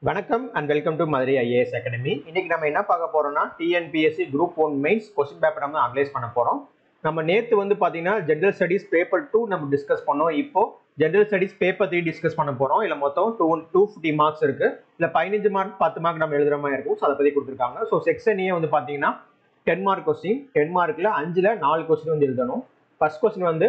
வணக்கம் and welcome to Madurai IAS academy. இன்னைக்கு நம்ம என்ன பார்க்க போறோம்னா TNPSC group 1 mains question paper நம்ம அனலைஸ் பண்ண போறோம். நம்ம நேத்து பாத்தீங்கன்னா ஜெனரல் ஸ்டடீஸ் பேப்பர் 2 நம்ம டிஸ்கஸ் பண்ணோம். இப்போ ஜெனரல் ஸ்டடீஸ் பேப்பர் 3 டிஸ்கஸ் பண்ண போறோம். இல்ல மொத்தம் 250 மார்க்ஸ் இருக்கு. இல்ல 15 மார்க் 10 மார்க் நம்ம எழுதுற மாதிரி இருக்கும். அதை பத்தி கொடுத்துருக்காங்க. ஸோ செக்ஷன் ஏ பாத்தீங்கன்னா 10 மார்க் கொஸ்டின், 10 மார்க்ல 5ல 4 கொஸ்டின் எழுதணும். ஃபர்ஸ்ட் கொஸ்டின்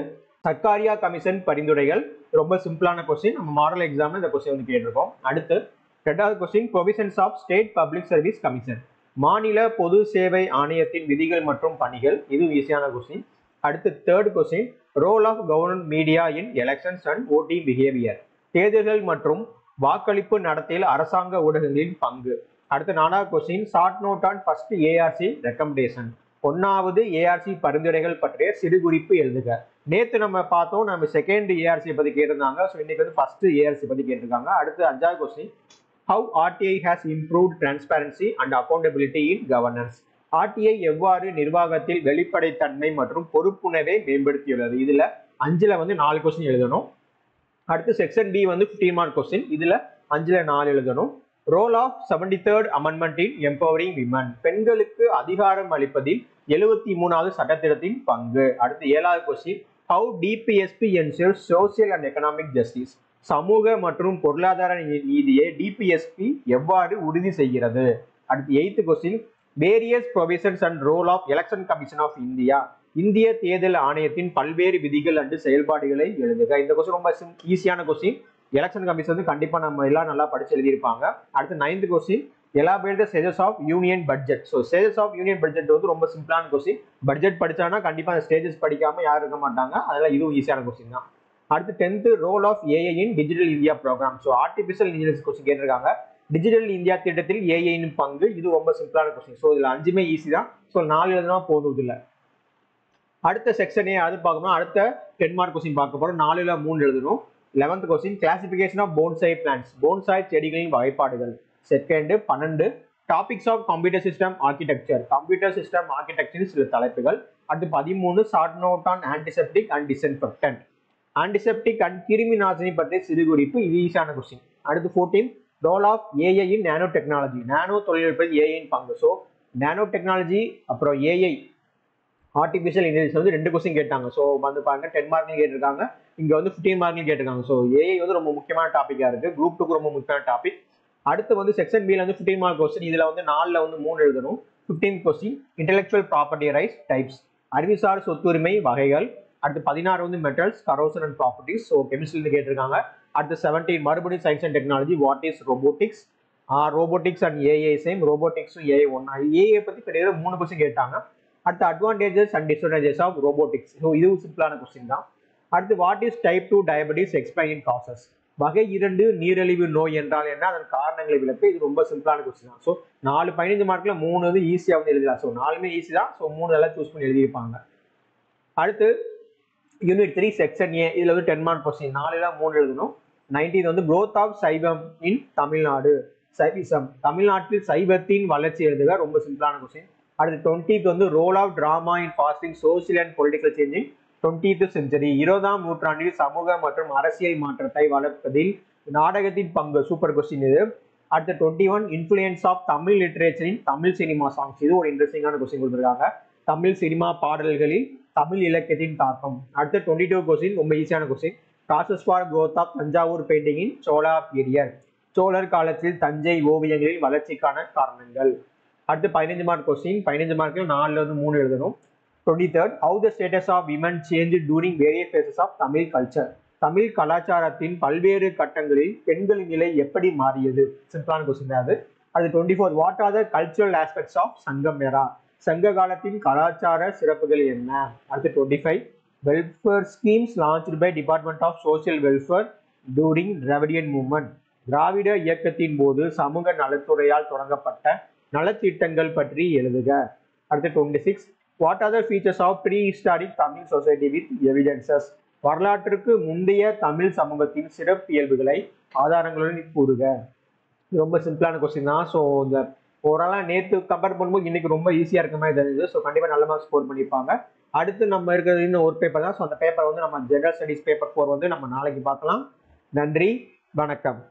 சர்க்காரியா கமிஷன் பரிந்துரைகள், ரொம்ப சிம்பிளான கொஸ்டின். நம்ம மாடல் எக்ஸாம்ல இந்த கொஸ்டின் கேட்டிருக்கோம். அடுத்து ரெண்டாவது question provisions of state public service commission, மாநில பொது சேவை ஆணையத்தின் விதிகள் மற்றும் பணிகள். இது ஈஸியான கொஸ்டின். அடுத்து third question role of government media in elections and voting behaviour, தேர்தல்கள் மற்றும் வாக்களிப்பு நடத்தையில் அரசாங்க ஊடகங்களின் பங்கு. அடுத்து நாலாவது question short note on first ARC recommendation, 1வது ஏஆர்சி பரிந்துரைகள் பற்றிய சிறுகுறிப்பு எழுதுக. நேற்று நம்ம பார்த்தோம், நம்ம செகண்ட் ஏஆர்சி பத்தி கேட்டிருந்தாங்க. ஸோ இன்னைக்கு ஃபர்ஸ்ட் ஏஆர்சி பத்தி கேட்டிருக்காங்க. அடுத்து 5வது question how RTI has improved transparency and accountability in governance, RTI எவ்வாறு நிர்வாகத்தில் வெளிப்படைத்தன்மை மற்றும் பொறுப்புணர்வை மேம்படுத்தியுள்ளது. இதுல 5ல 4 கொஸ்டின் எழுதணும். அடுத்து செக்ஷன் பி 15 மார்க் கொஸ்டின், இதுல 5ல 4 எழுதணும். Role of 73rd amendment in empowering women, பெண்களுக்கு அதிகாரம் அளிப்பதில் 73வது சட்டத்திட்டத்தின் பங்கு. அடுத்து 7வது question how DPSP ensures social and economic justice, சமூக மற்றும் பொருளாதார நீதியை டிபிஎஸ்பி எவ்வாறு உறுதி செய்கிறது. அடுத்து 8th question various provisions and role of election commission of India, இந்திய தேர்தல் ஆணையத்தின் பல்வேறு விதிகள் அண்டு செயல்பாடுகளை எழுதுக. இந்த கொஸ்டின் ரொம்ப ஈஸியான கொஸ்டின். எலெக்ஷன் கமிஷன் கண்டிப்பா நம்ம எல்லாம் நல்லா படிச்சு எழுதியிருப்பாங்க. அடுத்து 9th question elaborate the stages of union budget. So stages of union budget ரொம்ப சிம்பிளான கொஸ்டின். பட்ஜெட் படிச்சானா கண்டிப்பா அந்த ஸ்டேஜஸ் படிக்காம யாரும் இருக்க மாட்டாங்க. அதெல்லாம் இதுவும் ஈஸியான கொஸ்டின் தான். அடுத்து 10th role of AI in digital India programme. So artificial intelligence question கேட்டிருக்காங்க. டிஜிட்டல் இந்தியா திட்டத்தில் ஏஐயின் பங்கு, இது ரொம்ப சிம்பிளான கொஸ்டின். ஸோ இதுல 5மே ஈஸி தான். ஸோ 4 எழுதுனா போதும். இதுல அடுத்த செக்ஷனே அது பார்க்கணும். அடுத்த 10 மார்க் கொஸ்டின் பார்க்க போறோம். 4ல 3 எழுதணும். 11th question classification of bonsai plants, bonsai செடிகளின் வகைப்பாடுகள். Second 12 topics of computer system architecture, computer system ஆர்கிடெக்சரின் சில தலைப்புகள். அடுத்து 13 short note on antiseptic and disinfectant, antiseptic and கிருமி நாசினி பற்றிய சிறுகுறிப்பு. இது ஈஸியான கொஸ்டின். அடுத்து 14 role of AI in nano technology, nano தொழில்நுட்பத்தில் ஏஐயின் பங்கு. ஸோ நானோ டெக்னாலஜி அப்புறம் ஏஐ ஆர்டிஃபிஷியல் இன்டெலிஜென்ஸ் 2 கொஸ்டின் கேட்டாங்க. ஸோ பாருங்க 10 மார்க்லையும் கேட்டிருக்காங்க, இங்க 15 மார்க்லையும் கேட்டிருக்காங்க. ஸோ ஏஐ ரொம்ப முக்கியமான டாபிக்கா இருக்கு. குரூப் 2க்கு ரொம்ப முக்கியமான டாபிக். அடுத்து செக்ஷன் பில 15 மார்க் கொஸ்டின். இதுல 4ல 3 எழுதணும். 15th question intellectual property rights types, அறிவுசார் சொத்துரிமை வகைகள். அடுத்து 16 metals corrosion and properties. So கெமிஸ்ட்ரியில் கேட்டிருக்காங்க. அடுத்து 17 மறுபடியும் science and technology, what is robotics, robotics and AI same, ரோபோட்டிக்ஸும் ஏஐ ஒன்னா. ஏஐ பத்தி கிட்டத்தட்ட 3 கொஸ்டின் கேட்டாங்க. அடுத்து advantages and disadvantages of robotics. So இதுவும் சிம்பிளான கொஸ்டின் தான். அடுத்து what is type 2 diabetes explain in causes, வகை 2 நீரிழிவு நோய் என்றால் என்ன, அதன் காரணங்களை விளக்கு. இது ரொம்ப சிம்பிளான கொஸ்டின் தான். ஸோ 4 15 மார்க்ல 3 ஈஸியாக எழுதலாம். ஸோ 4மே ஈஸி தான். ஸோ 3 எல்லாம் சூஸ் பண்ணி எழுதியிருப்பாங்க. அடுத்து யூனிட் 3 செக்ஷன் ஏ, இதுல 10 மார்க் கொஸ்டின். 4ல 3 எழுதணும். 19 growth ஆஃப் சைவம் இன் தமிழ்நாடு, சைவிசம், தமிழ்நாட்டில் சைவத்தின் வளர்ச்சி எழுதுக. ரொம்ப சிம்பிளான கொஸ்டின். அடுத்து 20th role of drama in fostering social and political changing 20th century, 20ஆம் நூற்றாண்டில் சமூக மற்றும் அரசியல் மாற்றத்தை வளர்ப்பதில் நாடகத்தின் பங்கு. சூப்பர் கொஸ்டின் இது. அடுத்து 21 இன்ஃபுளுயன்ஸ் ஆஃப் தமிழ் லிட்டரேச்சரின் தமிழ் சினிமா சாங்ஸ். இது ஒரு இன்ட்ரெஸ்டிங்கான கொஸ்டின் கொடுத்துருக்காங்க. தமிழ் சினிமா பாடல்களில் தமிழ் இலக்கியத்தின் தாக்கம். அடுத்து 22 கொஸ்டின் ரொம்ப ஈஸியான question. Process for growth of Thanjavur painting in Chola period, சோழர் காலத்தில் தஞ்சை ஓவியங்களின் வளர்ச்சிக்கான காரணங்கள். அடுத்து 15 மார்க் கொஸ்டின். 15 மார்க்கில் 4ல 3 எழுதணும். 23rd how the status of women changed during various phases of Tamil culture, Tamil கலாச்சாரத்தின் பல்வேறு கட்டங்களில் பெண்களின் நிலை எப்படி மாறியது. சிம்பிளான கொஸ்டின் அது. அது 24 what are the cultural aspects of Sangam era, சங்க காலத்தின் கலாச்சார சிறப்புகள் என்ன. அடுத்து 25 welfare schemes launched by department of social welfare during Dravidian movement, திராவிட இயக்கத்தின் போது சமூக நலத்துறையால் தொடங்கப்பட்ட நலத்திட்டங்கள் பற்றி எழுதுக. அடுத்து 26 what are the features of prehistoric Tamil society with evidences, வரலாற்றுக்கு முந்தைய தமிழ் சமூகத்தின் சிறப்பியல்புகளை ஆதாரங்களுடன் கூறுக. ரொம்ப சிம்பிளான கொஸ்டின் தான். ஸோ இந்த ஓவராலாக நேற்று கம்பேர் பண்ணும்போது இன்னைக்கு ரொம்ப ஈஸியாக இருக்க மாதிரி தெரியுது. ஸோ கண்டிப்பாக நல்ல மார்க் ஸ்கோர் பண்ணியிருப்பாங்க. அடுத்து நம்ம இருக்கிறது இன்னும் ஒரு பேப்பர் தான். ஸோ அந்த பேப்பர் நம்ம ஜெனரல் ஸ்டடீஸ் பேப்பர் 4 நம்ம நாளைக்கு பார்க்கலாம். நன்றி, வணக்கம்.